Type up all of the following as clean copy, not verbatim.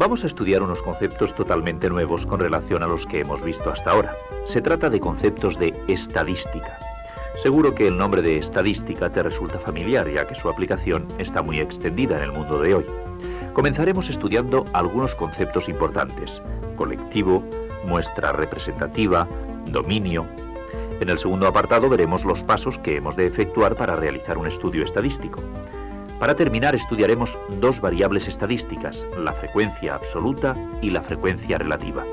Vamos a estudiar unos conceptos totalmente nuevos con relación a los que hemos visto hasta ahora. Se trata de conceptos de estadística. Seguro que el nombre de estadística te resulta familiar, ya que su aplicación está muy extendida en el mundo de hoy. Comenzaremos estudiando algunos conceptos importantes: colectivo, muestra representativa, dominio. En el segundo apartado veremos los pasos que hemos de efectuar para realizar un estudio estadístico. Para terminar, estudiaremos dos variables estadísticas, la frecuencia absoluta y la frecuencia relativa.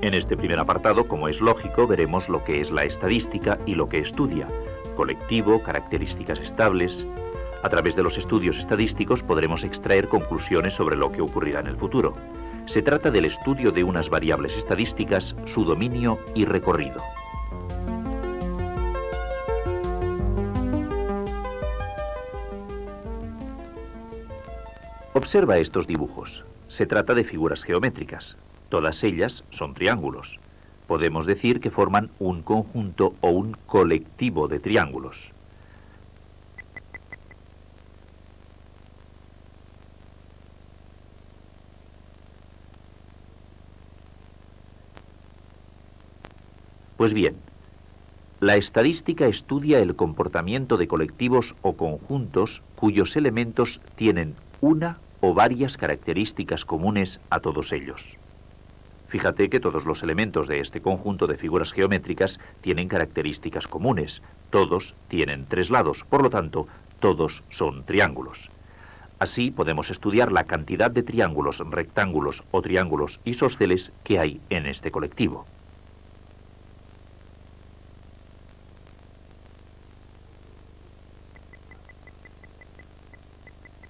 En este primer apartado, como es lógico, veremos lo que es la estadística y lo que estudia: colectivo, características estables. A través de los estudios estadísticos podremos extraer conclusiones sobre lo que ocurrirá en el futuro. Se trata del estudio de unas variables estadísticas, su dominio y recorrido. Observa estos dibujos. Se trata de figuras geométricas. Todas ellas son triángulos. Podemos decir que forman un conjunto o un colectivo de triángulos. Pues bien, la estadística estudia el comportamiento de colectivos o conjuntos cuyos elementos tienen una o varias características comunes a todos ellos. Fíjate que todos los elementos de este conjunto de figuras geométricas tienen características comunes. Todos tienen tres lados, por lo tanto, todos son triángulos. Así podemos estudiar la cantidad de triángulos, rectángulos o triángulos isósceles que hay en este colectivo.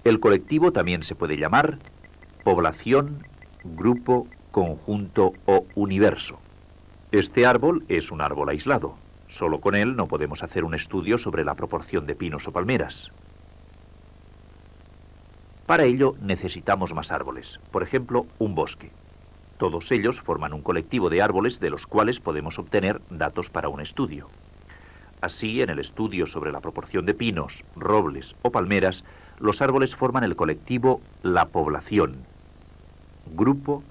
El colectivo también se puede llamar población, grupo, conjunto o universo. Este árbol es un árbol aislado. Solo con él no podemos hacer un estudio sobre la proporción de pinos o palmeras. Para ello necesitamos más árboles, por ejemplo, un bosque. Todos ellos forman un colectivo de árboles de los cuales podemos obtener datos para un estudio. Así, en el estudio sobre la proporción de pinos, robles o palmeras, los árboles forman el colectivo la población, grupo,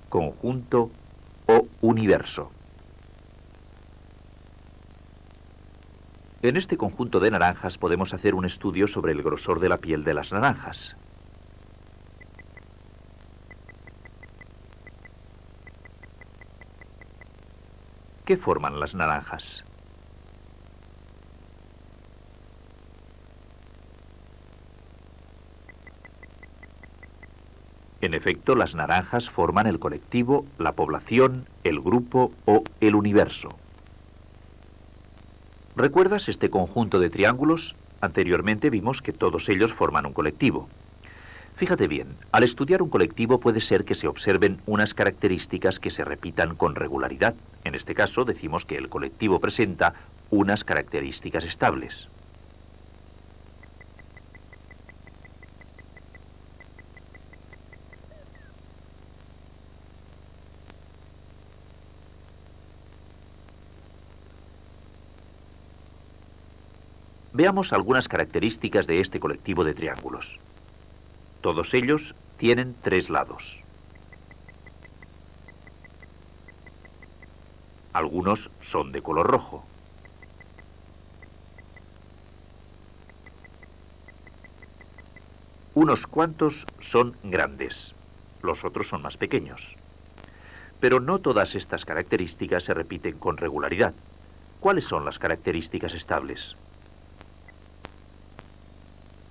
conjunto o universo. En este conjunto de naranjas podemos hacer un estudio sobre el grosor de la piel de las naranjas. ¿Qué forman las naranjas? En efecto, las naranjas forman el colectivo, la población, el grupo o el universo. ¿Recuerdas este conjunto de triángulos? Anteriormente vimos que todos ellos forman un colectivo. Fíjate bien, al estudiar un colectivo puede ser que se observen unas características que se repitan con regularidad. En este caso decimos que el colectivo presenta unas características estables. Veamos algunas características de este colectivo de triángulos. Todos ellos tienen tres lados. Algunos son de color rojo. Unos cuantos son grandes, los otros son más pequeños. Pero no todas estas características se repiten con regularidad. ¿Cuáles son las características estables?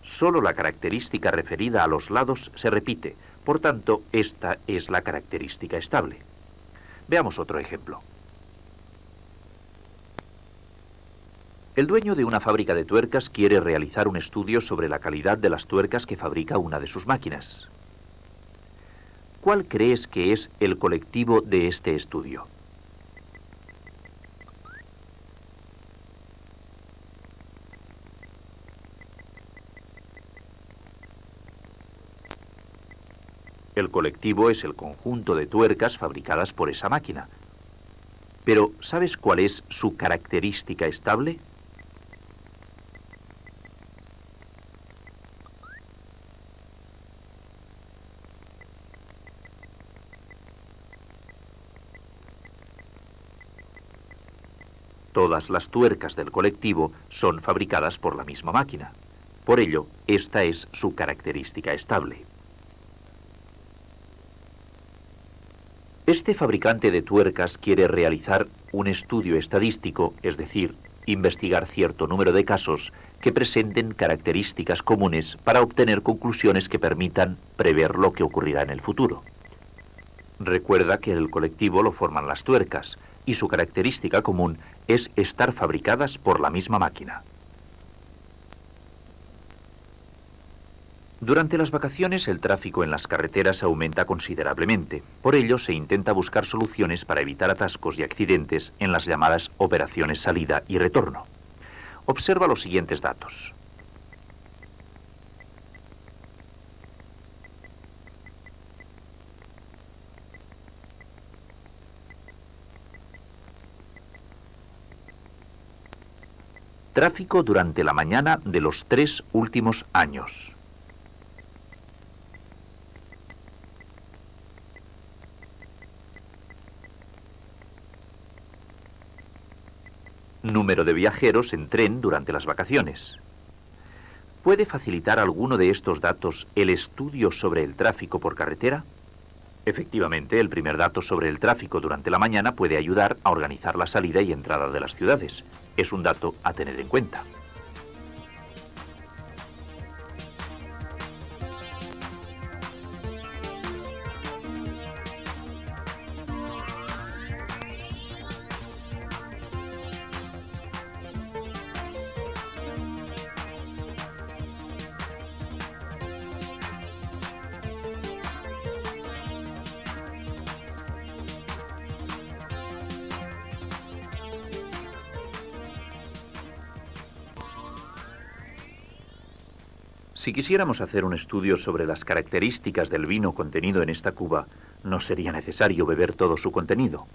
Solo la característica referida a los lados se repite, por tanto, esta es la característica estable. Veamos otro ejemplo. El dueño de una fábrica de tuercas quiere realizar un estudio sobre la calidad de las tuercas que fabrica una de sus máquinas. ¿Cuál crees que es el colectivo de este estudio? El colectivo es el conjunto de tuercas fabricadas por esa máquina. Pero, ¿sabes cuál es su característica estable? todas las tuercas del colectivo son fabricadas por la misma máquina. Por ello, esta es su característica estable. Este fabricante de tuercas quiere realizar un estudio estadístico, es decir, investigar cierto número de casos que presenten características comunes para obtener conclusiones que permitan prever lo que ocurrirá en el futuro. Recuerda que el colectivo lo forman las tuercas y su característica común es estar fabricadas por la misma máquina. Durante las vacaciones el tráfico en las carreteras aumenta considerablemente. Por ello se intenta buscar soluciones para evitar atascos y accidentes en las llamadas operaciones salida y retorno. Observa los siguientes datos. Tráfico durante la mañana de los 3 últimos años. Número de viajeros en tren durante las vacaciones. ¿Puede facilitar alguno de estos datos el estudio sobre el tráfico por carretera? Efectivamente, el primer dato sobre el tráfico durante la mañana puede ayudar a organizar la salida y entrada de las ciudades. Es un dato a tener en cuenta. Si quisiéramos hacer un estudio sobre las características del vino contenido en esta cuba, no sería necesario beber todo su contenido.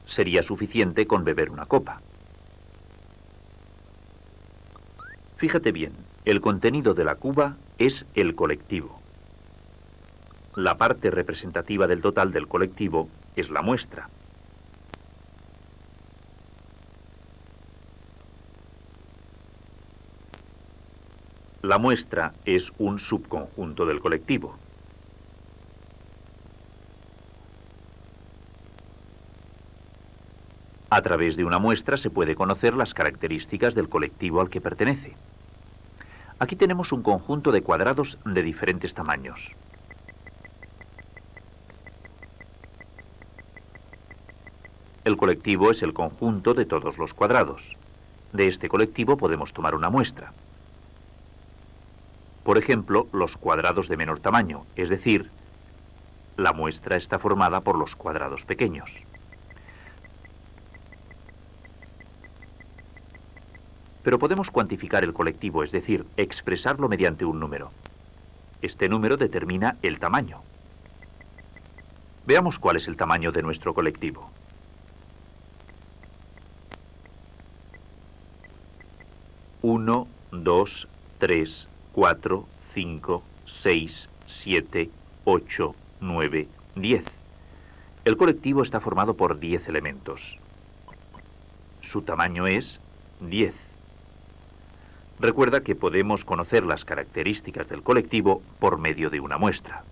Sería suficiente con beber una copa. Fíjate bien, el contenido de la cuba es el colectivo. La parte representativa del total del colectivo es la muestra. La muestra es un subconjunto del colectivo. A través de una muestra se puede conocer las características del colectivo al que pertenece. Aquí tenemos un conjunto de cuadrados de diferentes tamaños. El colectivo es el conjunto de todos los cuadrados. De este colectivo podemos tomar una muestra. Por ejemplo, los cuadrados de menor tamaño, es decir, la muestra está formada por los cuadrados pequeños. Pero podemos cuantificar el colectivo, es decir, expresarlo mediante un número. Este número determina el tamaño. Veamos cuál es el tamaño de nuestro colectivo. Uno, 2, 3, 4, 5, 6, 7, 8, 9, 10. El colectivo está formado por 10 elementos. Su tamaño es 10. Recuerda que podemos conocer las características del colectivo por medio de una muestra.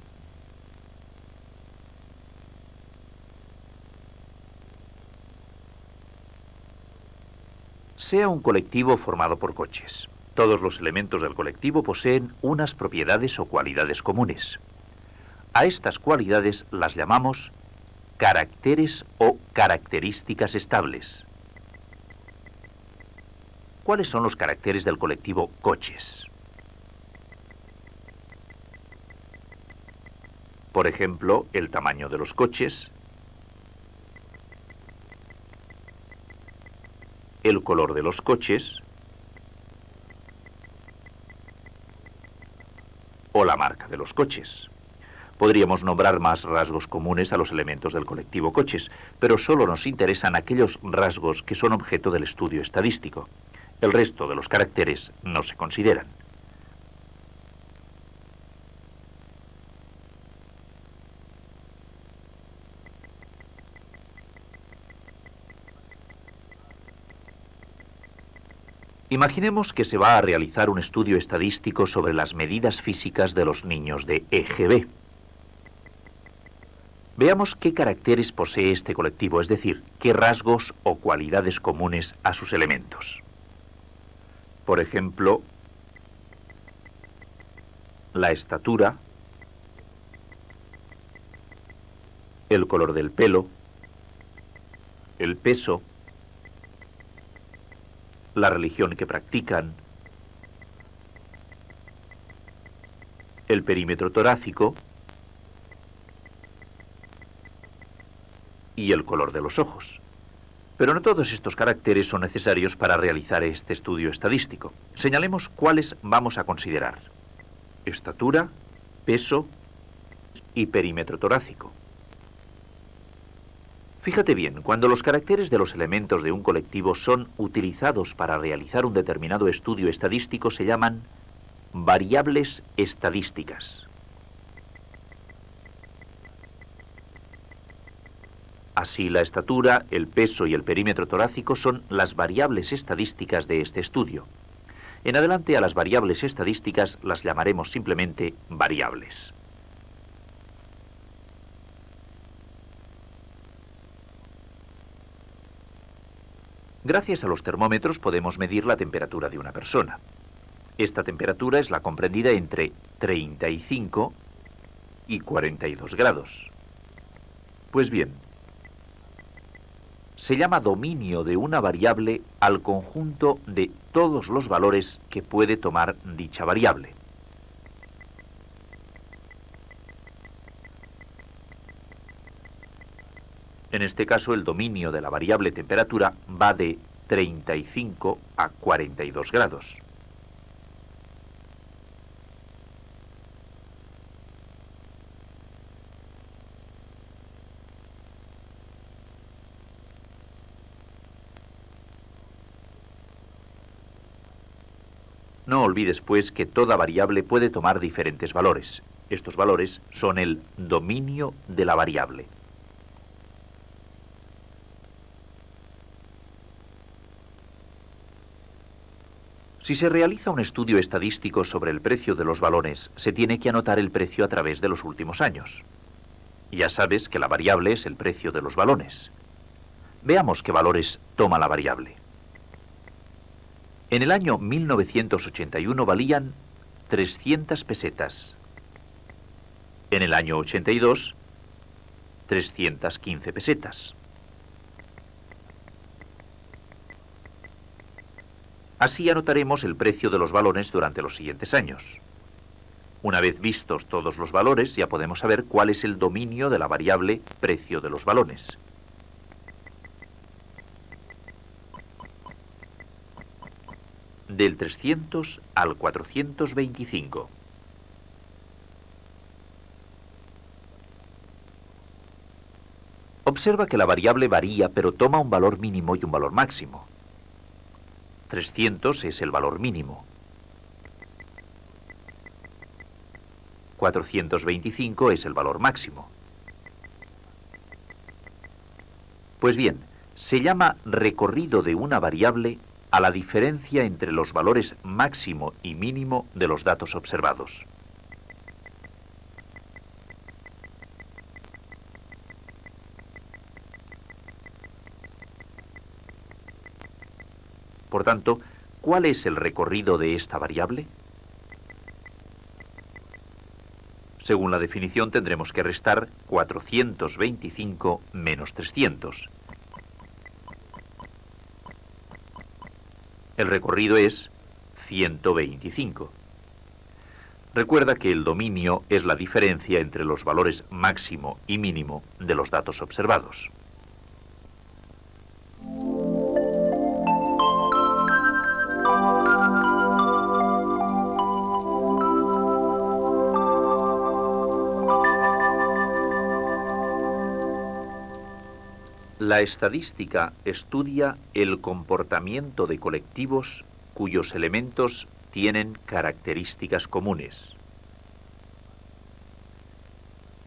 Sea un colectivo formado por coches. Todos los elementos del colectivo poseen unas propiedades o cualidades comunes. A estas cualidades las llamamos caracteres o características estables. ¿Cuáles son los caracteres del colectivo coches? Por ejemplo, el tamaño de los coches, el color de los coches o la marca de los coches. Podríamos nombrar más rasgos comunes a los elementos del colectivo coches, pero solo nos interesan aquellos rasgos que son objeto del estudio estadístico. El resto de los caracteres no se consideran. Imaginemos que se va a realizar un estudio estadístico sobre las medidas físicas de los niños de EGB. Veamos qué caracteres posee este colectivo, es decir, qué rasgos o cualidades comunes a sus elementos. Por ejemplo, la estatura, el color del pelo, el peso, la religión que practican, el perímetro torácico y el color de los ojos. Pero no todos estos caracteres son necesarios para realizar este estudio estadístico. Señalemos cuáles vamos a considerar: estatura, peso y perímetro torácico. Fíjate bien, cuando los caracteres de los elementos de un colectivo son utilizados para realizar un determinado estudio estadístico, se llaman variables estadísticas. Así, la estatura, el peso y el perímetro torácico son las variables estadísticas de este estudio. En adelante, a las variables estadísticas las llamaremos simplemente variables. Gracias a los termómetros podemos medir la temperatura de una persona. Esta temperatura es la comprendida entre 35 y 42 grados. Pues bien, se llama dominio de una variable al conjunto de todos los valores que puede tomar dicha variable. En este caso, el dominio de la variable temperatura va de 35 a 42 grados. No olvides, pues, que toda variable puede tomar diferentes valores. Estos valores son el dominio de la variable. Si se realiza un estudio estadístico sobre el precio de los balones, se tiene que anotar el precio a través de los últimos años. Ya sabes que la variable es el precio de los balones. Veamos qué valores toma la variable. En el año 1981 valían 300 pesetas. En el año 82, 315 pesetas. Así anotaremos el precio de los balones durante los siguientes años. Una vez vistos todos los valores, ya podemos saber cuál es el dominio de la variable precio de los balones. Del 300 al 425. Observa que la variable varía, pero toma un valor mínimo y un valor máximo. 300 es el valor mínimo. 425 es el valor máximo. Pues bien, se llama recorrido de una variable a la diferencia entre los valores máximo y mínimo de los datos observados. Por tanto, ¿cuál es el recorrido de esta variable? Según la definición, tendremos que restar 425 menos 300. El recorrido es 125. Recuerda que el dominio es la diferencia entre los valores máximo y mínimo de los datos observados. La estadística estudia el comportamiento de colectivos cuyos elementos tienen características comunes.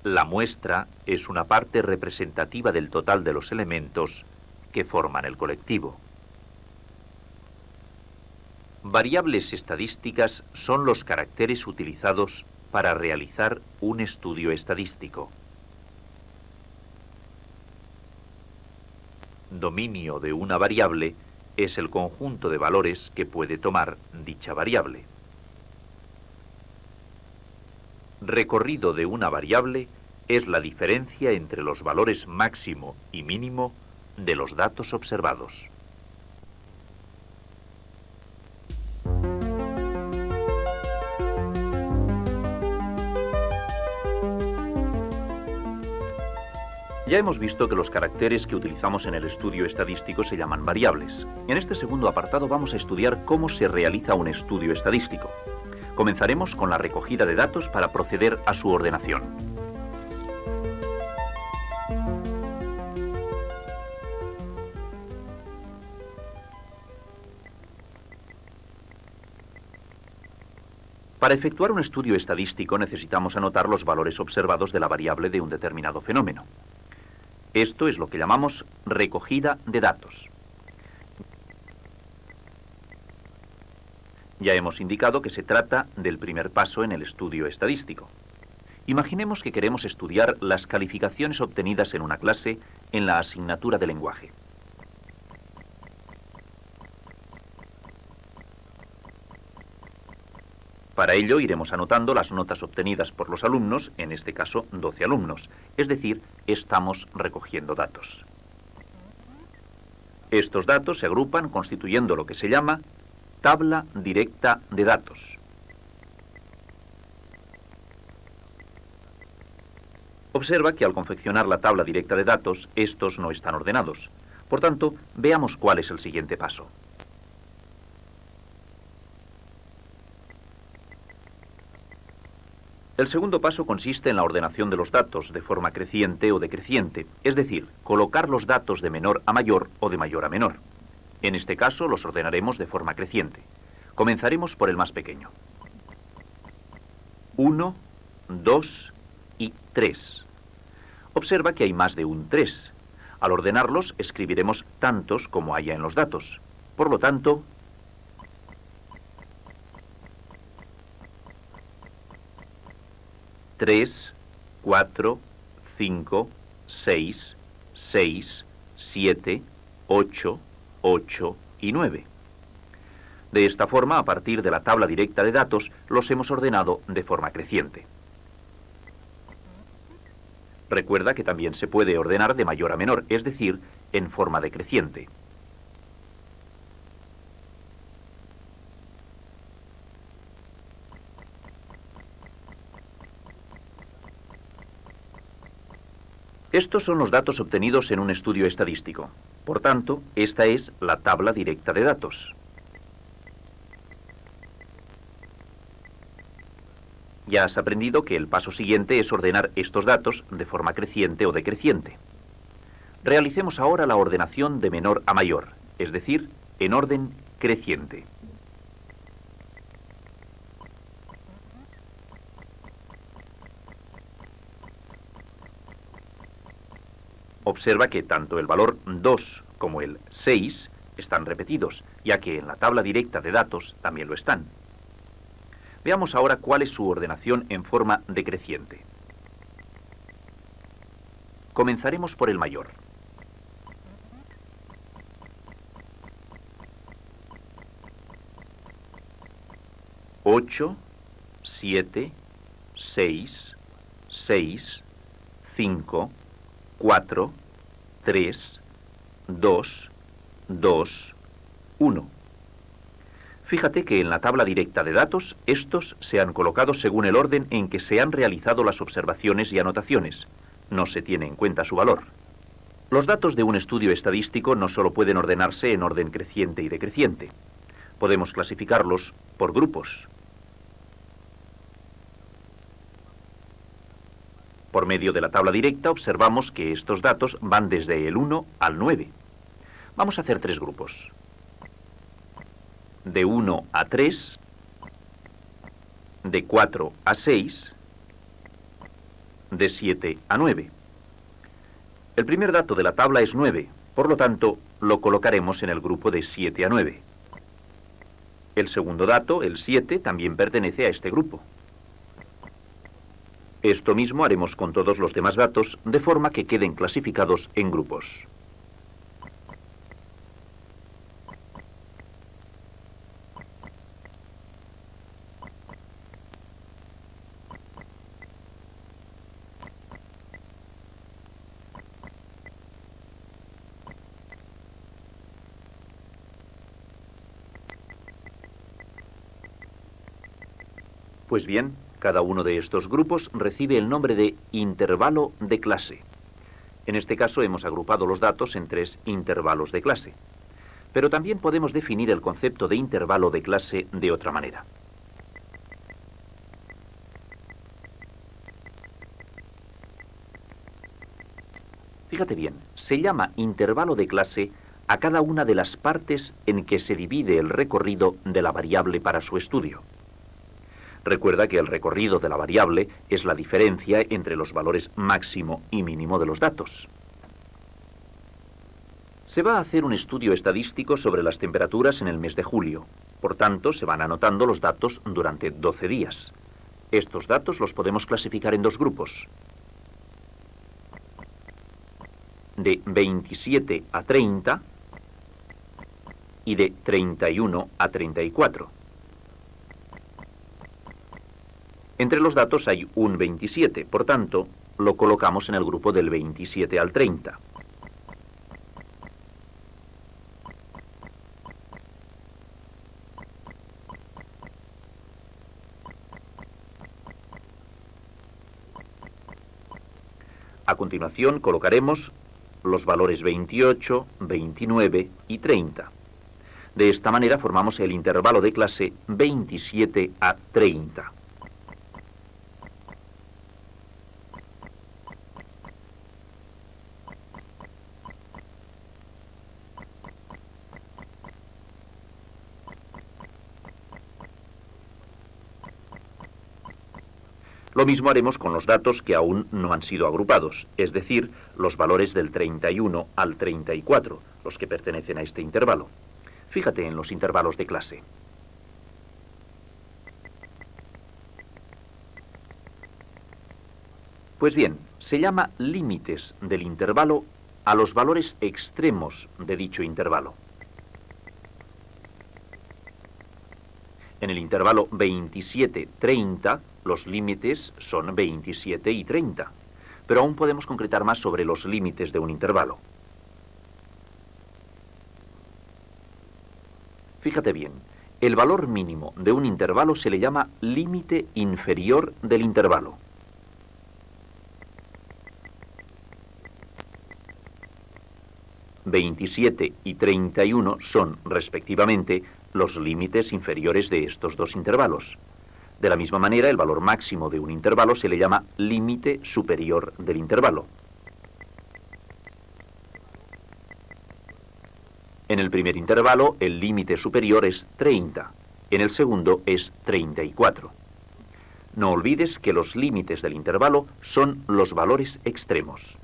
La muestra es una parte representativa del total de los elementos que forman el colectivo. Variables estadísticas son los caracteres utilizados para realizar un estudio estadístico. Dominio de una variable es el conjunto de valores que puede tomar dicha variable. Recorrido de una variable es la diferencia entre los valores máximo y mínimo de los datos observados. Ya hemos visto que los caracteres que utilizamos en el estudio estadístico se llaman variables. En este segundo apartado vamos a estudiar cómo se realiza un estudio estadístico. Comenzaremos con la recogida de datos para proceder a su ordenación. Para efectuar un estudio estadístico necesitamos anotar los valores observados de la variable de un determinado fenómeno. Esto es lo que llamamos recogida de datos. Ya hemos indicado que se trata del primer paso en el estudio estadístico. Imaginemos que queremos estudiar las calificaciones obtenidas en una clase en la asignatura de lenguaje. Para ello iremos anotando las notas obtenidas por los alumnos, en este caso 12 alumnos, es decir, estamos recogiendo datos. Estos datos se agrupan constituyendo lo que se llama tabla directa de datos. Observa que al confeccionar la tabla directa de datos, estos no están ordenados. Por tanto, veamos cuál es el siguiente paso. El segundo paso consiste en la ordenación de los datos de forma creciente o decreciente, es decir, colocar los datos de menor a mayor o de mayor a menor. En este caso los ordenaremos de forma creciente. Comenzaremos por el más pequeño. 1, 2 y 3. Observa que hay más de un 3. Al ordenarlos escribiremos tantos como haya en los datos. Por lo tanto, 3, 4, 5, 6, 6, 7, 8, 8 y 9. De esta forma, a partir de la tabla directa de datos, los hemos ordenado de forma creciente. Recuerda que también se puede ordenar de mayor a menor, es decir, en forma decreciente. Estos son los datos obtenidos en un estudio estadístico. Por tanto, esta es la tabla directa de datos. Ya has aprendido que el paso siguiente es ordenar estos datos de forma creciente o decreciente. Realicemos ahora la ordenación de menor a mayor, es decir, en orden creciente. Observa que tanto el valor 2 como el 6 están repetidos, ya que en la tabla directa de datos también lo están. Veamos ahora cuál es su ordenación en forma decreciente. Comenzaremos por el mayor. Ocho, 7, 6, 6, 5, 4, 3, 2, 2, 1. Fíjate que en la tabla directa de datos, estos se han colocado según el orden en que se han realizado las observaciones y anotaciones. No se tiene en cuenta su valor. Los datos de un estudio estadístico no solo pueden ordenarse en orden creciente y decreciente. Podemos clasificarlos por grupos. Por medio de la tabla directa observamos que estos datos van desde el 1 al 9. Vamos a hacer tres grupos. de 1 a 3, de 4 a 6, de 7 a 9. El primer dato de la tabla es 9, por lo tanto, lo colocaremos en el grupo de 7 a 9. El segundo dato, el 7, también pertenece a este grupo. Esto mismo haremos con todos los demás datos, de forma que queden clasificados en grupos. Pues bien, cada uno de estos grupos recibe el nombre de intervalo de clase. En este caso hemos agrupado los datos en 3 intervalos de clase. Pero también podemos definir el concepto de intervalo de clase de otra manera. Fíjate bien, se llama intervalo de clase a cada una de las partes en que se divide el recorrido de la variable para su estudio. Recuerda que el recorrido de la variable es la diferencia entre los valores máximo y mínimo de los datos. Se va a hacer un estudio estadístico sobre las temperaturas en el mes de julio. Por tanto, se van anotando los datos durante 12 días. Estos datos los podemos clasificar en 2 grupos. De 27 a 30 y de 31 a 34. Entre los datos hay un 27, por tanto, lo colocamos en el grupo del 27 al 30. A continuación colocaremos los valores 28, 29 y 30. De esta manera formamos el intervalo de clase 27 a 30. Lo mismo haremos con los datos que aún no han sido agrupados, es decir, los valores del 31 al 34, los que pertenecen a este intervalo. Fíjate en los intervalos de clase. Pues bien, se llama límites del intervalo a los valores extremos de dicho intervalo. En el intervalo 27-30, los límites son 27 y 30, pero aún podemos concretar más sobre los límites de un intervalo. Fíjate bien, el valor mínimo de un intervalo se le llama límite inferior del intervalo. ...27 y 31 son, respectivamente, los límites inferiores de estos 2 intervalos. De la misma manera, el valor máximo de un intervalo se le llama límite superior del intervalo. En el primer intervalo, el límite superior es 30. En el segundo es 34. No olvides que los límites del intervalo son los valores extremos.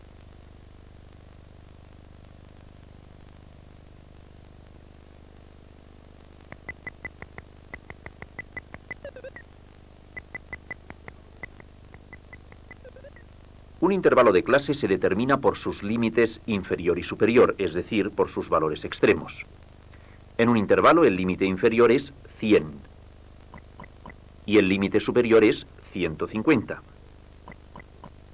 Un intervalo de clase se determina por sus límites inferior y superior, es decir, por sus valores extremos. En un intervalo el límite inferior es 100 y el límite superior es 150.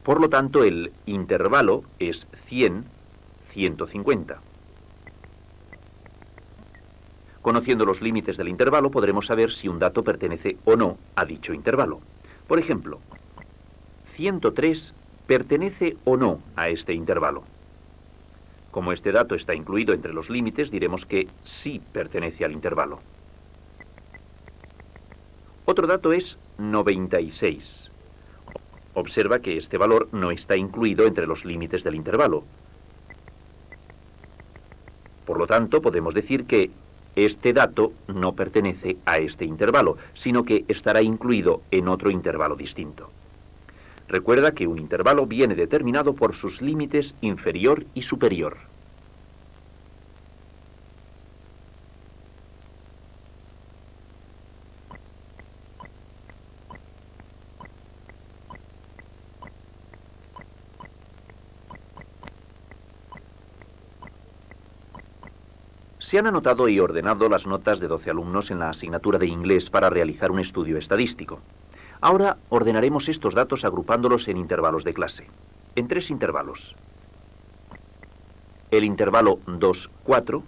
Por lo tanto, el intervalo es 100-150. Conociendo los límites del intervalo podremos saber si un dato pertenece o no a dicho intervalo. Por ejemplo, 103 ¿pertenece o no a este intervalo? Como este dato está incluido entre los límites, diremos que sí pertenece al intervalo. Otro dato es 96. Observa que este valor no está incluido entre los límites del intervalo. Por lo tanto, podemos decir que este dato no pertenece a este intervalo, sino que estará incluido en otro intervalo distinto. Recuerda que un intervalo viene determinado por sus límites inferior y superior. Se han anotado y ordenado las notas de 12 alumnos en la asignatura de inglés para realizar un estudio estadístico. Ahora ordenaremos estos datos agrupándolos en intervalos de clase, en 3 intervalos. El intervalo 2-4,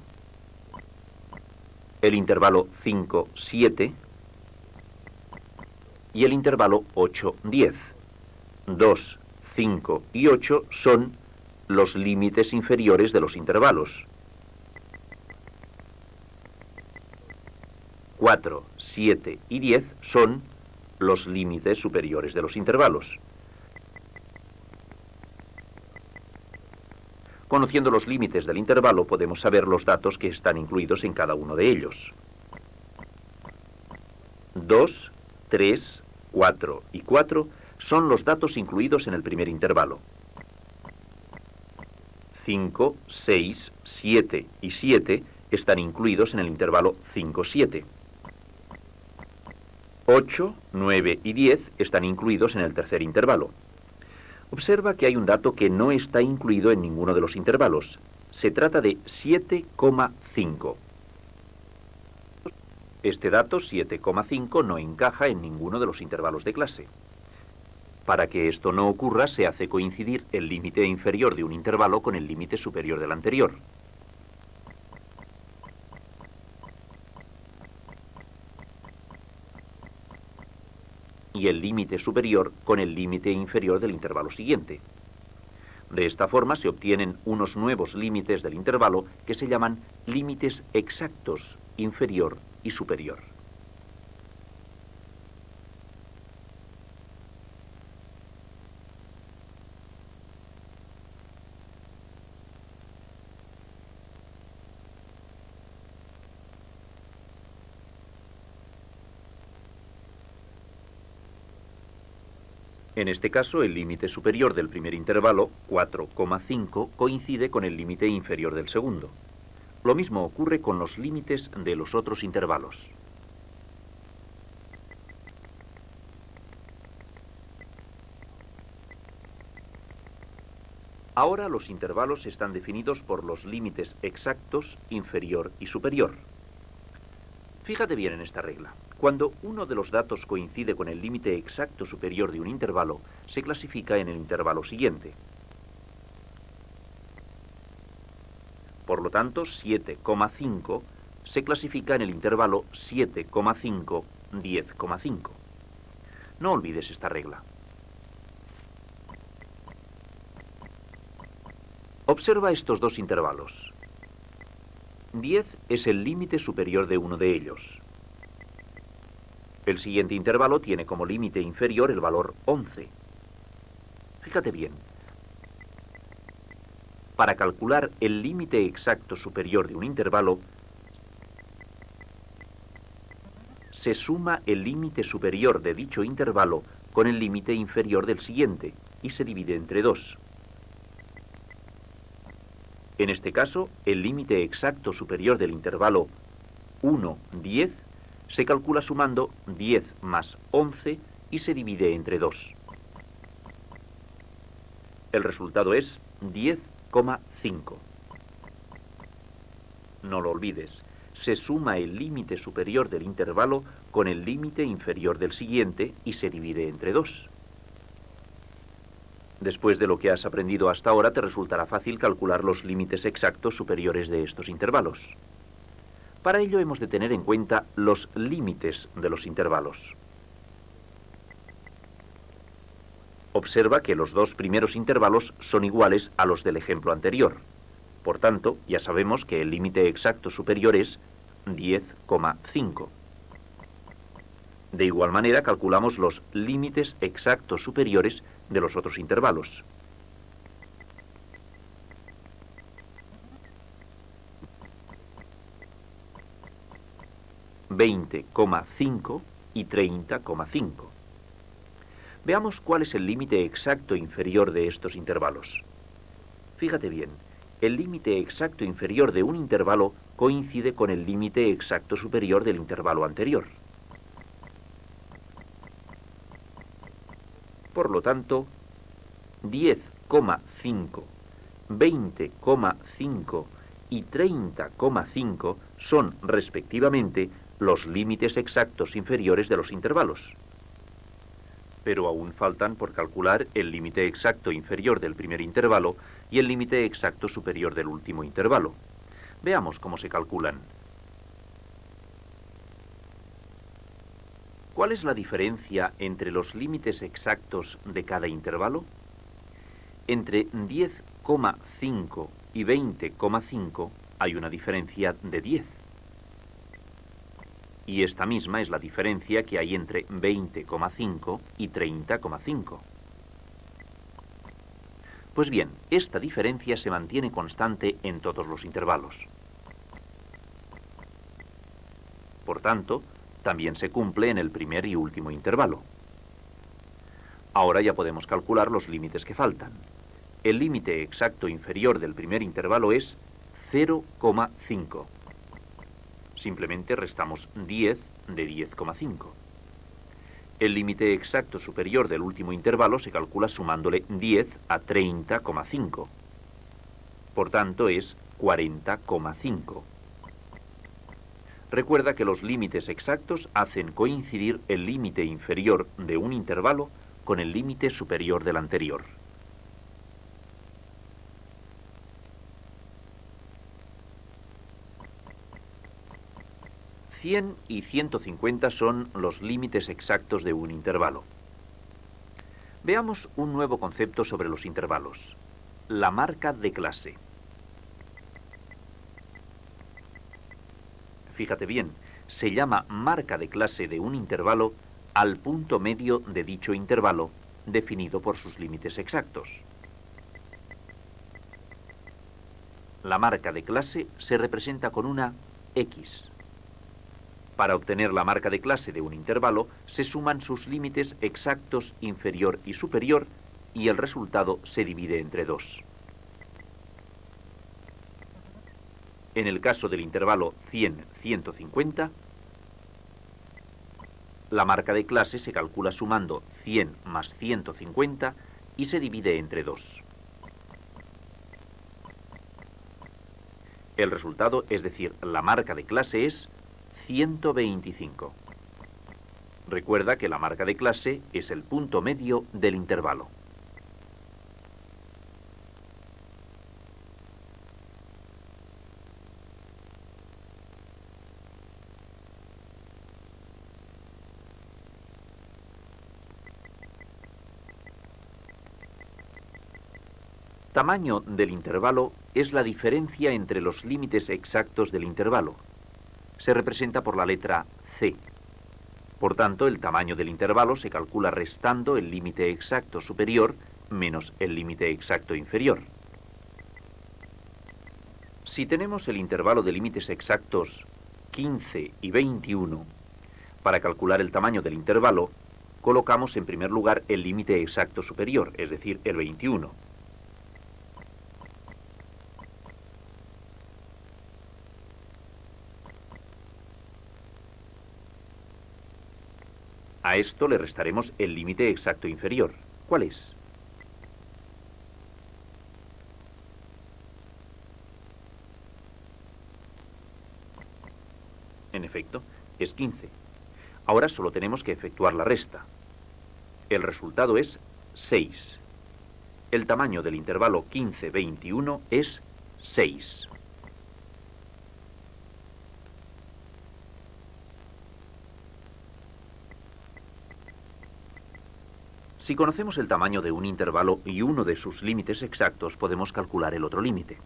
el intervalo 5-7 y el intervalo 8-10. 2, 5 y 8 son los límites inferiores de los intervalos. 4, 7 y 10 son los límites superiores de los intervalos. Conociendo los límites del intervalo, podemos saber los datos que están incluidos en cada uno de ellos. 2, 3, 4 y 4 son los datos incluidos en el primer intervalo. 5, 6, 7 y 7 están incluidos en el intervalo 5-7. 8, 9 y 10 están incluidos en el tercer intervalo. Observa que hay un dato que no está incluido en ninguno de los intervalos. Se trata de 7,5. Este dato, 7,5, no encaja en ninguno de los intervalos de clase. Para que esto no ocurra, se hace coincidir el límite inferior de un intervalo con el límite superior del anterior. Y el límite superior con el límite inferior del intervalo siguiente. De esta forma se obtienen unos nuevos límites del intervalo que se llaman límites exactos, inferior y superior. En este caso, el límite superior del primer intervalo, 4,5, coincide con el límite inferior del segundo. Lo mismo ocurre con los límites de los otros intervalos. Ahora los intervalos están definidos por los límites exactos, inferior y superior. Fíjate bien en esta regla. Cuando uno de los datos coincide con el límite exacto superior de un intervalo, se clasifica en el intervalo siguiente. Por lo tanto, 7,5 se clasifica en el intervalo 7,5, 10,5. No olvides esta regla. Observa estos dos intervalos. 10 es el límite superior de uno de ellos. El siguiente intervalo tiene como límite inferior el valor 11. Fíjate bien. Para calcular el límite exacto superior de un intervalo, se suma el límite superior de dicho intervalo con el límite inferior del siguiente y se divide entre 2. En este caso, el límite exacto superior del intervalo 1, 10 se calcula sumando 10 más 11 y se divide entre 2. El resultado es 10,5. No lo olvides, se suma el límite superior del intervalo con el límite inferior del siguiente y se divide entre 2. Después de lo que has aprendido hasta ahora, te resultará fácil calcular los límites exactos superiores de estos intervalos. Para ello hemos de tener en cuenta los límites de los intervalos. Observa que los dos primeros intervalos son iguales a los del ejemplo anterior. Por tanto, ya sabemos que el límite exacto superior es 10,5. De igual manera, calculamos los límites exactos superiores de los otros intervalos. 20,5 y 30,5. Veamos cuál es el límite exacto inferior de estos intervalos. Fíjate bien, el límite exacto inferior de un intervalo coincide con el límite exacto superior del intervalo anterior. Por lo tanto, 10,5, 20,5 y 30,5 son, respectivamente, los límites exactos inferiores de los intervalos. Pero aún faltan por calcular el límite exacto inferior del primer intervalo y el límite exacto superior del último intervalo. Veamos cómo se calculan. ¿Cuál es la diferencia entre los límites exactos de cada intervalo? Entre 10,5 y 20,5 hay una diferencia de 10. Y esta misma es la diferencia que hay entre 20,5 y 30,5. Pues bien, esta diferencia se mantiene constante en todos los intervalos. Por tanto, también se cumple en el primer y último intervalo. Ahora ya podemos calcular los límites que faltan. El límite exacto inferior del primer intervalo es 0,5. Simplemente restamos 10 de 10,5. El límite exacto superior del último intervalo se calcula sumándole 10 a 30,5. Por tanto, es 40,5. Recuerda que los límites exactos hacen coincidir el límite inferior de un intervalo con el límite superior del anterior. $100 y 150 son los límites exactos de un intervalo. Veamos un nuevo concepto sobre los intervalos: la marca de clase. Fíjate bien, se llama marca de clase de un intervalo al punto medio de dicho intervalo, definido por sus límites exactos. La marca de clase se representa con una X. Para obtener la marca de clase de un intervalo, se suman sus límites exactos inferior y superior, y el resultado se divide entre 2. En el caso del intervalo 100-150, la marca de clase se calcula sumando 100 más 150 y se divide entre 2. El resultado, es decir, la marca de clase, es 125. Recuerda que la marca de clase es el punto medio del intervalo. Tamaño del intervalo es la diferencia entre los límites exactos del intervalo. Se representa por la letra C. Por tanto, el tamaño del intervalo se calcula restando el límite exacto superior menos el límite exacto inferior. Si tenemos el intervalo de límites exactos 15 y 21, para calcular el tamaño del intervalo, colocamos en primer lugar el límite exacto superior, es decir, el 21. A esto le restaremos el límite exacto inferior. ¿Cuál es? En efecto, es 15. Ahora solo tenemos que efectuar la resta. El resultado es 6. El tamaño del intervalo 15-21 es 6. Si conocemos el tamaño de un intervalo y uno de sus límites exactos, podemos calcular el otro límite.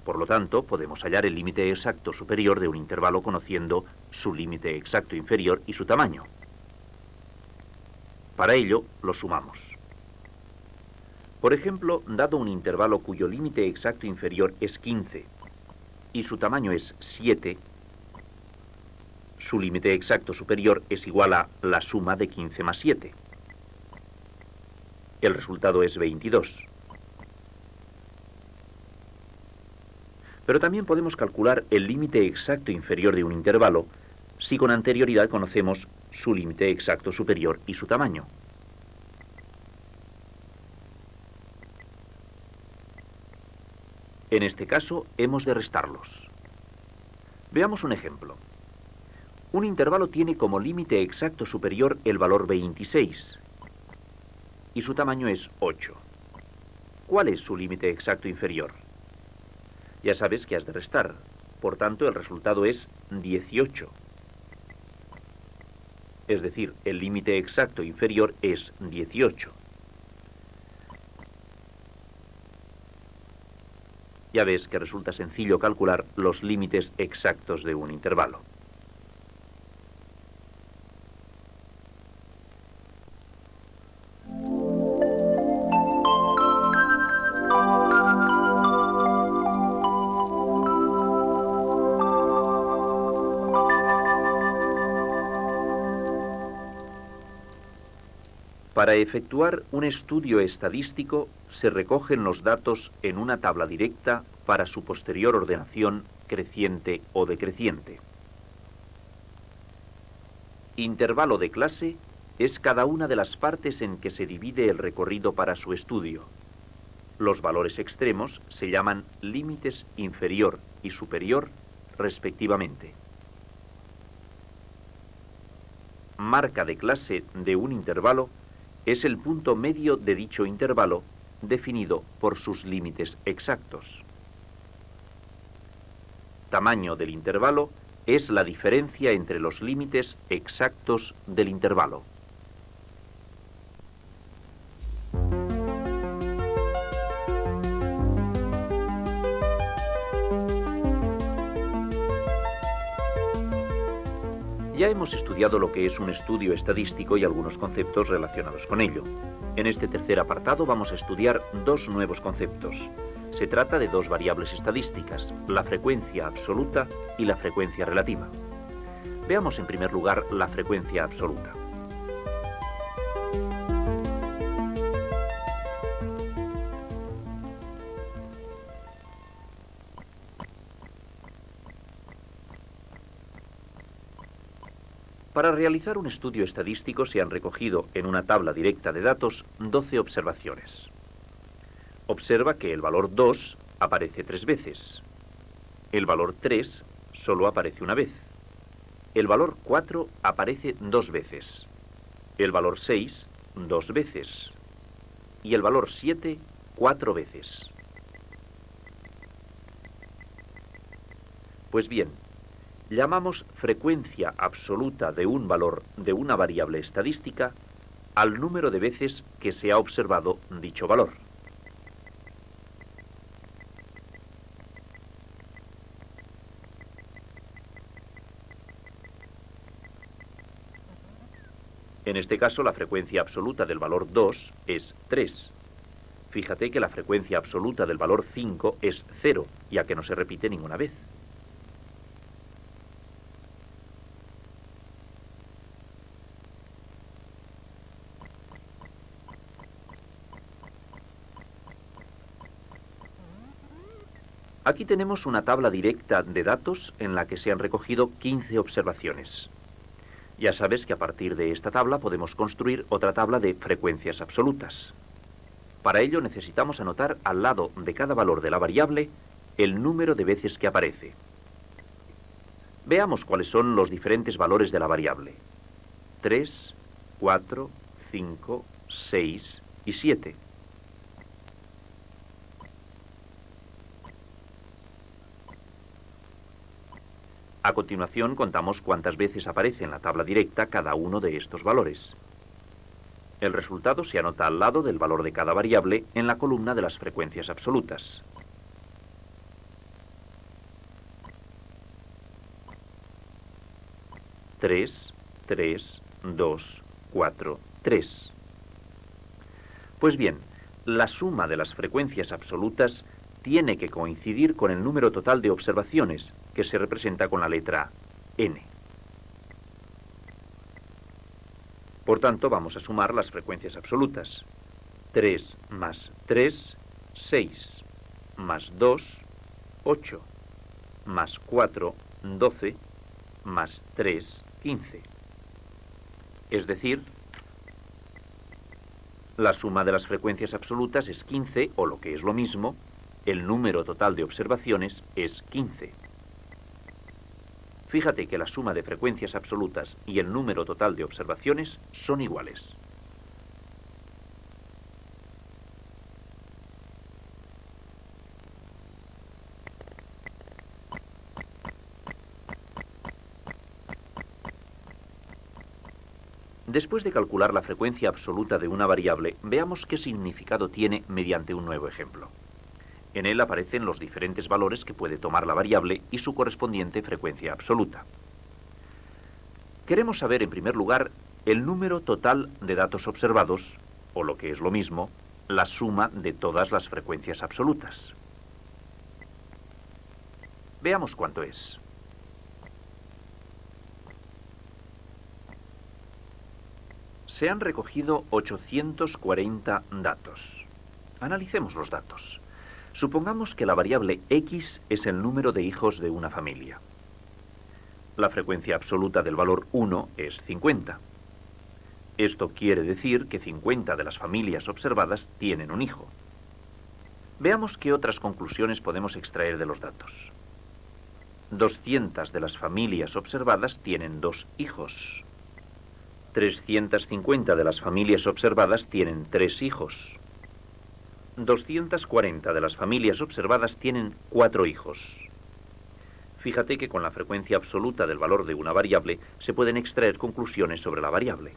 Por lo tanto, podemos hallar el límite exacto superior de un intervalo conociendo su límite exacto inferior y su tamaño. Para ello, lo sumamos. Por ejemplo, dado un intervalo cuyo límite exacto inferior es 15 y su tamaño es 7, su límite exacto superior es igual a la suma de 15 más 7. El resultado es 22. Pero también podemos calcular el límite exacto inferior de un intervalo si con anterioridad conocemos su límite exacto superior y su tamaño. En este caso, hemos de restarlos. Veamos un ejemplo. Un intervalo tiene como límite exacto superior el valor 26 y su tamaño es 8. ¿Cuál es su límite exacto inferior? Ya sabes que has de restar, por tanto el resultado es 18. Es decir, el límite exacto inferior es 18. Ya ves que resulta sencillo calcular los límites exactos de un intervalo. Para efectuar un estudio estadístico, se recogen los datos en una tabla directa para su posterior ordenación creciente o decreciente. Intervalo de clase es cada una de las partes en que se divide el recorrido para su estudio. Los valores extremos se llaman límites inferior y superior, respectivamente. Marca de clase de un intervalo es el punto medio de dicho intervalo definido por sus límites exactos. Tamaño del intervalo es la diferencia entre los límites exactos del intervalo. Ya hemos estudiado lo que es un estudio estadístico y algunos conceptos relacionados con ello. En este tercer apartado vamos a estudiar dos nuevos conceptos. Se trata de dos variables estadísticas, la frecuencia absoluta y la frecuencia relativa. Veamos en primer lugar la frecuencia absoluta. Para realizar un estudio estadístico se han recogido en una tabla directa de datos 12 observaciones. Observa que el valor 2 aparece 3 veces. El valor 3 solo aparece una vez. El valor 4 aparece 2 veces. El valor 6, 2 veces. Y el valor 7, 4 veces. Pues bien, llamamos frecuencia absoluta de un valor de una variable estadística al número de veces que se ha observado dicho valor. En este caso, la frecuencia absoluta del valor 2 es 3. Fíjate que la frecuencia absoluta del valor 5 es 0, ya que no se repite ninguna vez. Aquí tenemos una tabla directa de datos en la que se han recogido 15 observaciones. Ya sabes que a partir de esta tabla podemos construir otra tabla de frecuencias absolutas. Para ello necesitamos anotar al lado de cada valor de la variable el número de veces que aparece. Veamos cuáles son los diferentes valores de la variable. 3, 4, 5, 6 y 7. A continuación contamos cuántas veces aparece en la tabla directa cada uno de estos valores. El resultado se anota al lado del valor de cada variable en la columna de las frecuencias absolutas. Tres, 3, 2, 4, 3. Pues bien, La suma de las frecuencias absolutas tiene que coincidir con el número total de observaciones, que se representa con la letra n. Por tanto, vamos a sumar las frecuencias absolutas. 3 más 3, 6, más 2, 8, más 4, 12, más 3, 15. Es decir, la suma de las frecuencias absolutas es 15, o lo que es lo mismo, el número total de observaciones es 15. Fíjate que la suma de frecuencias absolutas y el número total de observaciones son iguales. Después de calcular la frecuencia absoluta de una variable, veamos qué significado tiene mediante un nuevo ejemplo. En él aparecen los diferentes valores que puede tomar la variable y su correspondiente frecuencia absoluta. Queremos saber, en primer lugar, el número total de datos observados, o lo que es lo mismo, la suma de todas las frecuencias absolutas. Veamos cuánto es. Se han recogido 840 datos. Analicemos los datos. Supongamos que la variable x es el número de hijos de una familia. La frecuencia absoluta del valor 1 es 50. Esto quiere decir que 50 de las familias observadas tienen un hijo. Veamos qué otras conclusiones podemos extraer de los datos. 200 de las familias observadas tienen 2 hijos. 350 de las familias observadas tienen 3 hijos. 240 de las familias observadas tienen 4 hijos. Fíjate que con la frecuencia absoluta del valor de una variable se pueden extraer conclusiones sobre la variable.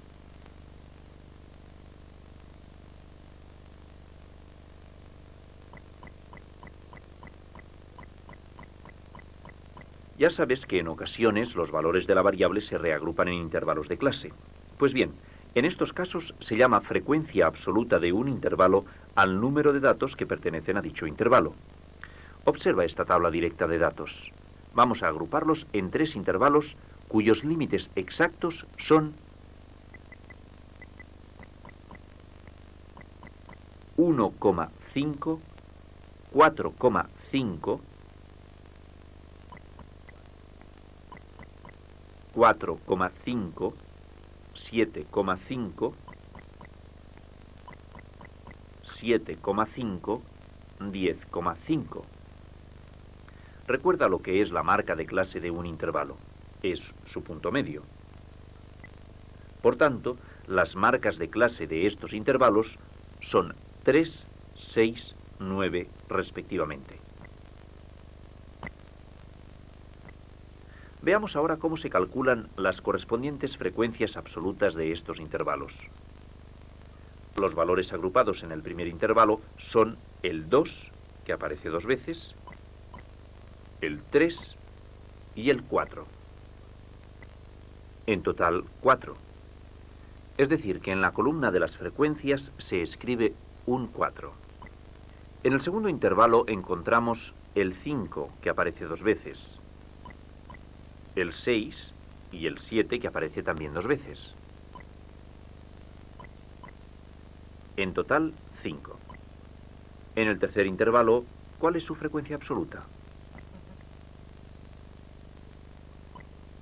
Ya sabes que en ocasiones los valores de la variable se reagrupan en intervalos de clase. Pues bien, en estos casos se llama frecuencia absoluta de un intervalo al número de datos que pertenecen a dicho intervalo. Observa esta tabla directa de datos. Vamos a agruparlos en 3 intervalos cuyos límites exactos son 1,5, 4,5, 4,5, 7,5, 7,5, 10,5. Recuerda lo que es la marca de clase de un intervalo. Es su punto medio. Por tanto, las marcas de clase de estos intervalos son 3, 6, 9 respectivamente. Veamos ahora cómo se calculan las correspondientes frecuencias absolutas de estos intervalos. Los valores agrupados en el primer intervalo son el 2, que aparece 2 veces, el 3 y el 4. En total, 4. Es decir, que en la columna de las frecuencias se escribe un 4. En el segundo intervalo encontramos el 5, que aparece 2 veces, el 6 y el 7, que aparece también 2 veces. En total, 5. En el tercer intervalo, ¿cuál es su frecuencia absoluta?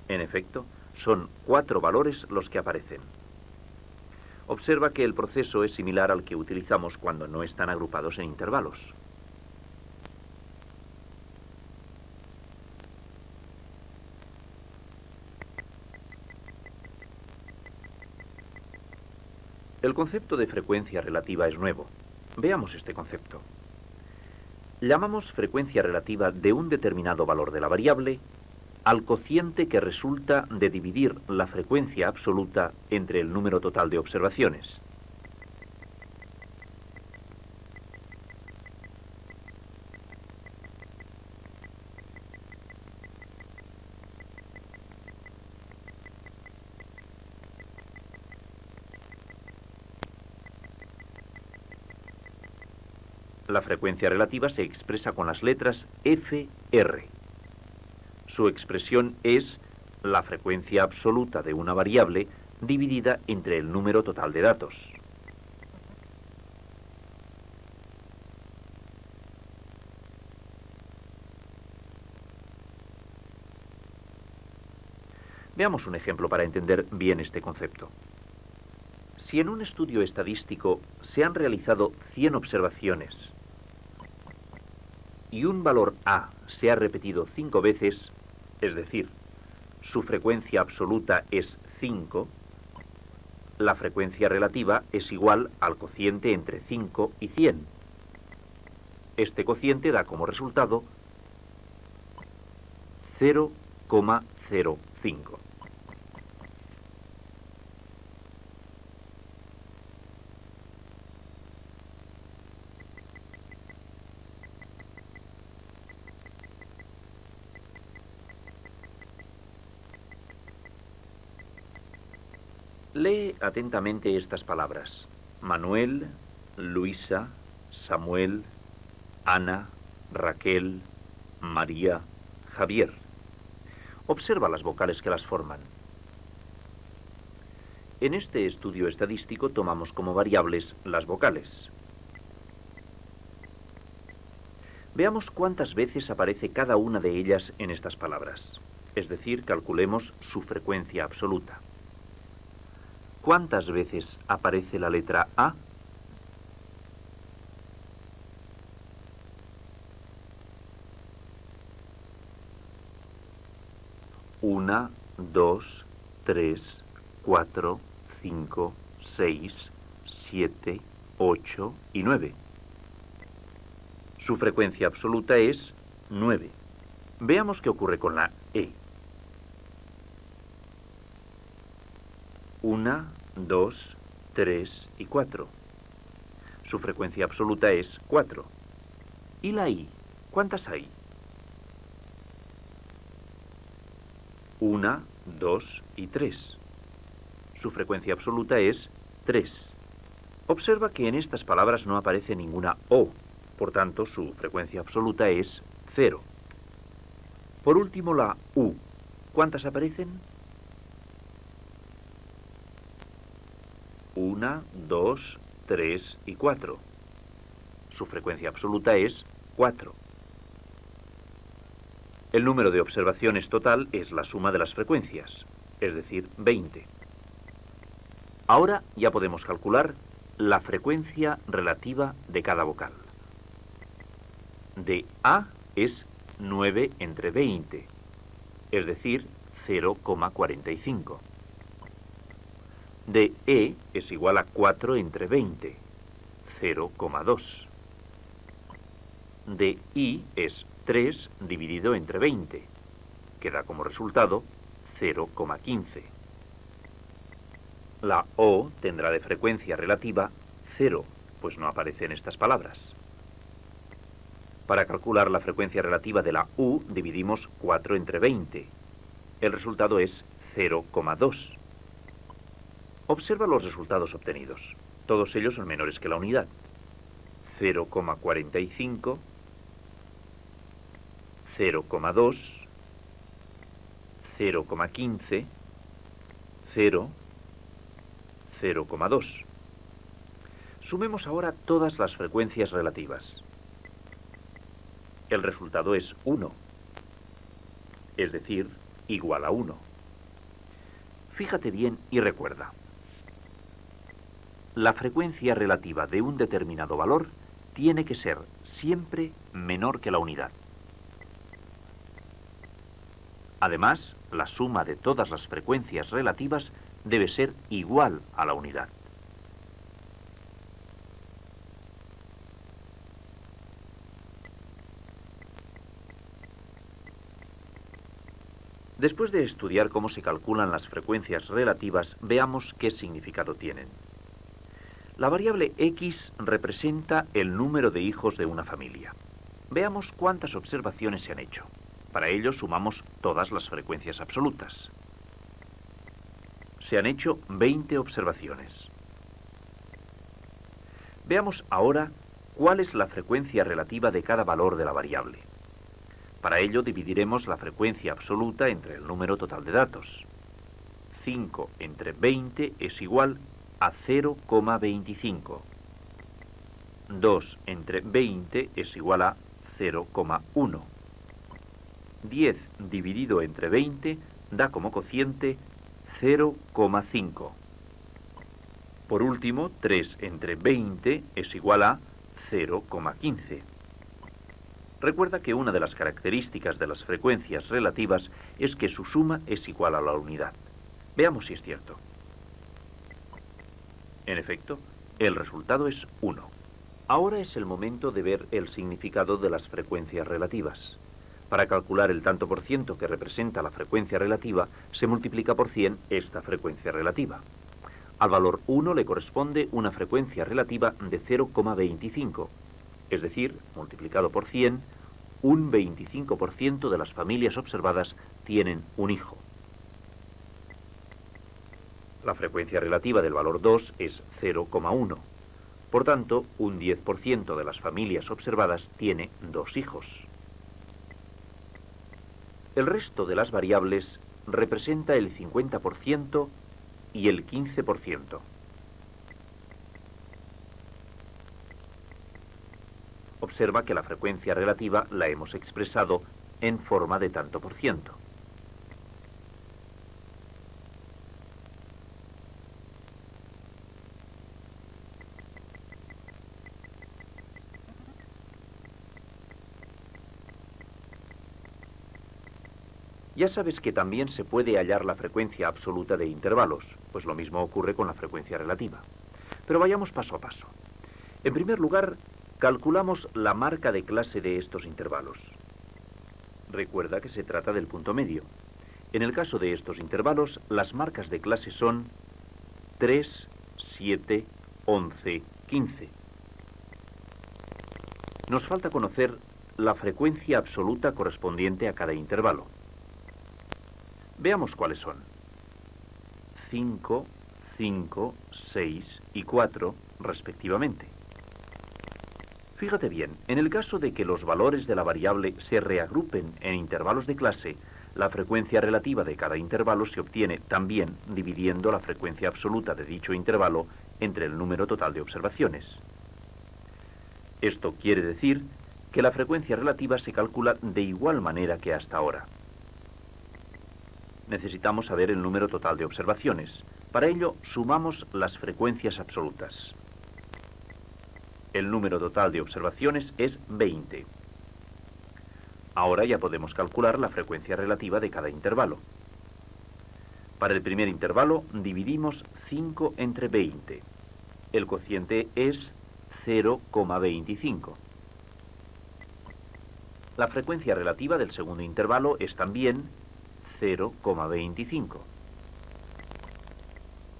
En efecto, son 4 valores los que aparecen. Observa que el proceso es similar al que utilizamos cuando no están agrupados en intervalos. El concepto de frecuencia relativa es nuevo. Veamos este concepto. Llamamos frecuencia relativa de un determinado valor de la variable al cociente que resulta de dividir la frecuencia absoluta entre el número total de observaciones. La frecuencia relativa se expresa con las letras FR. Su expresión es la frecuencia absoluta de una variable dividida entre el número total de datos. Veamos un ejemplo para entender bien este concepto. Si en un estudio estadístico se han realizado 100 observaciones y un valor A se ha repetido 5 veces, es decir, su frecuencia absoluta es 5, la frecuencia relativa es igual al cociente entre 5 y 100. Este cociente da como resultado 0,05. Lee atentamente estas palabras: Manuel, Luisa, Samuel, Ana, Raquel, María, Javier. Observa las vocales que las forman. En este estudio estadístico tomamos como variables las vocales. Veamos cuántas veces aparece cada una de ellas en estas palabras. Es decir, calculemos su frecuencia absoluta. ¿Cuántas veces aparece la letra A? Una, 2, 3, 4, 5, 6, 7, 8 y 9. Su frecuencia absoluta es 9. Veamos qué ocurre con la E. 1, 2, 3 y 4. Su frecuencia absoluta es 4. ¿Y la I? ¿Cuántas hay? 1, 2 y 3. Su frecuencia absoluta es 3. Observa que en estas palabras no aparece ninguna O, por tanto su frecuencia absoluta es 0. Por último, la U. ¿Cuántas aparecen? 1, 2, 3 y 4. Su frecuencia absoluta es 4. El número de observaciones total es la suma de las frecuencias, es decir, 20. Ahora ya podemos calcular la frecuencia relativa de cada vocal. De A es 9 entre 20, es decir, 0,45. De E es igual a 4 entre 20, 0,2. De I es 3 dividido entre 20, que da como resultado 0,15. La O tendrá de frecuencia relativa 0, pues no aparece en estas palabras. Para calcular la frecuencia relativa de la U, dividimos 4 entre 20. El resultado es 0,2. Observa los resultados obtenidos. Todos ellos son menores que la unidad. 0,45, 0,2, 0,15, 0, 0,2. Sumemos ahora todas las frecuencias relativas. El resultado es 1, es decir, igual a 1. Fíjate bien y recuerda. La frecuencia relativa de un determinado valor tiene que ser siempre menor que la unidad. Además, la suma de todas las frecuencias relativas debe ser igual a la unidad. Después de estudiar cómo se calculan las frecuencias relativas, veamos qué significado tienen. La variable X representa el número de hijos de una familia. Veamos cuántas observaciones se han hecho. Para ello sumamos todas las frecuencias absolutas. Se han hecho 20 observaciones. Veamos ahora ¿Cuál es la frecuencia relativa de cada valor de la variable? Para ello dividiremos la frecuencia absoluta entre el número total de datos. 5 entre 20 es igual a 0,25. 2 entre 20 es igual a 0,1. 10 dividido entre 20 da como cociente 0,5. Por último, 3 entre 20 es igual a 0,15. Recuerda que una de las características de las frecuencias relativas es que su suma es igual a la unidad. Veamos si es cierto. En efecto, el resultado es 1. Ahora es el momento de ver el significado de las frecuencias relativas. Para calcular el tanto por ciento que representa la frecuencia relativa, se multiplica por 100 esta frecuencia relativa. Al valor 1 le corresponde una frecuencia relativa de 0,25, es decir, multiplicado por 100, un 25% de las familias observadas tienen un hijo. La frecuencia relativa del valor 2 es 0,1. Por tanto, un 10% de las familias observadas tiene 2 hijos. El resto de las variables representa el 50% y el 15%. Observa que la frecuencia relativa la hemos expresado en forma de tanto por ciento. Ya sabes que también se puede hallar la frecuencia absoluta de intervalos, pues lo mismo ocurre con la frecuencia relativa. Pero vayamos paso a paso. En primer lugar, calculamos la marca de clase de estos intervalos. Recuerda que se trata del punto medio. En el caso de estos intervalos, las marcas de clase son 3, 7, 11, 15. Nos falta conocer la frecuencia absoluta correspondiente a cada intervalo. Veamos cuáles son. 5, 5, 6 y 4, respectivamente. Fíjate bien, en el caso de que los valores de la variable se reagrupen en intervalos de clase, la frecuencia relativa de cada intervalo se obtiene también dividiendo la frecuencia absoluta de dicho intervalo entre el número total de observaciones. Esto quiere decir que la frecuencia relativa se calcula de igual manera que hasta ahora. Necesitamos saber el número total de observaciones. Para ello, sumamos las frecuencias absolutas. El número total de observaciones es 20. Ahora ya podemos calcular la frecuencia relativa de cada intervalo. Para el primer intervalo, dividimos 5 entre 20. El cociente es 0,25. La frecuencia relativa del segundo intervalo es también 0,25.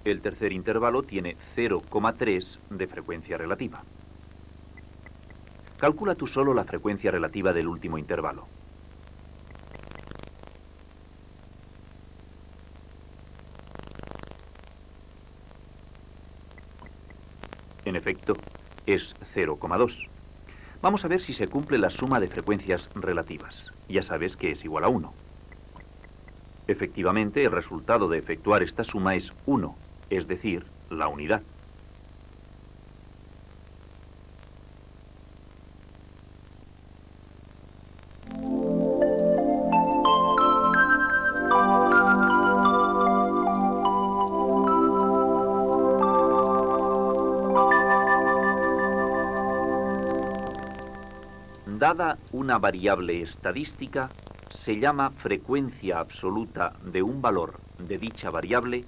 El tercer intervalo tiene 0,3 de frecuencia relativa. Calcula tú solo la frecuencia relativa del último intervalo. En efecto, es 0,2. Vamos a ver si se cumple la suma de frecuencias relativas. Ya sabes que es igual a 1. Efectivamente, el resultado de efectuar esta suma es 1, es decir, la unidad. Dada una variable estadística, se llama frecuencia absoluta de un valor de dicha variable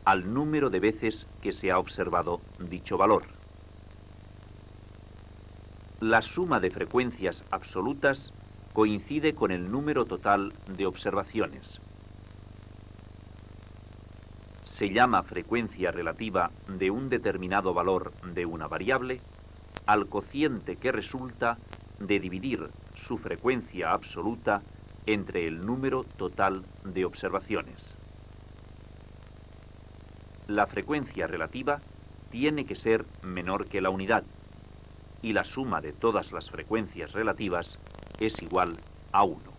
al número de veces que se ha observado dicho valor. La suma de frecuencias absolutas coincide con el número total de observaciones. Se llama frecuencia relativa de un determinado valor de una variable al cociente que resulta de dividir su frecuencia absoluta entre el número total de observaciones. La frecuencia relativa tiene que ser menor que la unidad. y la suma de todas las frecuencias relativas es igual a 1.